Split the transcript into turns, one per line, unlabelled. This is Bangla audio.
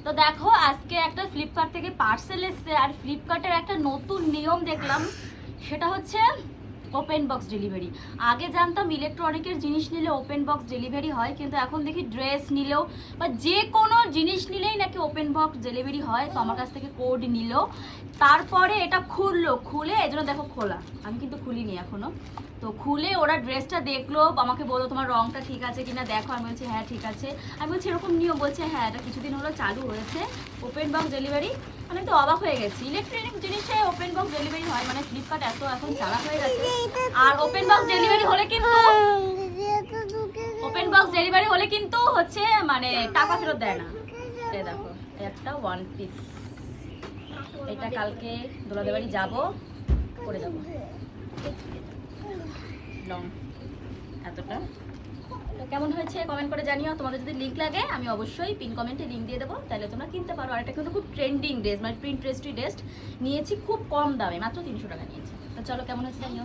তো দেখো আজকে একটা ফ্লিপকার্ট থেকে পার্সেল এসছে, আর ফ্লিপকার্টের একটা নতুন নিয়ম দেখলাম, সেটা হচ্ছে ওপেন বক্স ডেলিভারি। আগে জানতাম ইলেকট্রনিকের জিনিস নিলে ওপেন বক্স ডেলিভারি হয়, কিন্তু এখন দেখি ড্রেস নিলেও বা যে কোনো জিনিস নিলেই নাকি ওপেন বক্স ডেলিভারি হয়। তো আমার কাছ থেকে কোড নিল, তারপরে এটা খুলে এই জন্য দেখো খোলা, আমি কিন্তু খুলিনি এখনো। তো খুলে ওরা ড্রেসটা দেখলো, আমাকে বললো তোমার রংটা ঠিক আছে কিনা দেখো। আমি বলছি হ্যাঁ ঠিক আছে। আমি বলছি এরকম নিয়ম, বলছে হ্যাঁ এটা কিছুদিন হলো চালু হয়েছে ওপেন বক্স ডেলিভারি। আমি তো অবাক হয়ে গেছি, ইলেকট্রনিক জিনিসে ওপেন বক্স ডেলিভারি হয় মানে ফ্লিপকার্ট এত এখন চালা হয়ে গেছে। আর ওপেন বক্স ডেলিভারি হলে কিন্তু হচ্ছে মানে টাকা ফেরত দেয় না। এই দেখো একটা ওয়ান পিস, এটা কালকে দোলাদের বাড়ি যাবো, পরে যাবো। লং এতটা। তো কেমন হয়েছে কমেন্ট করে জানিও। তোমাদের যদি লিঙ্ক লাগে আমি অবশ্যই পিন কমেন্টে লিঙ্ক দিয়ে দেবো, তাহলে তোমরা কিনতে পারো। আর এটা কিন্তু খুব ট্রেন্ডিং ড্রেস, মানে প্রিন্ট ড্রেস নিয়েছি খুব কম দামে, মাত্র 300 টাকা নিয়েছি। তো চলো কেমন হয়েছে জানিও।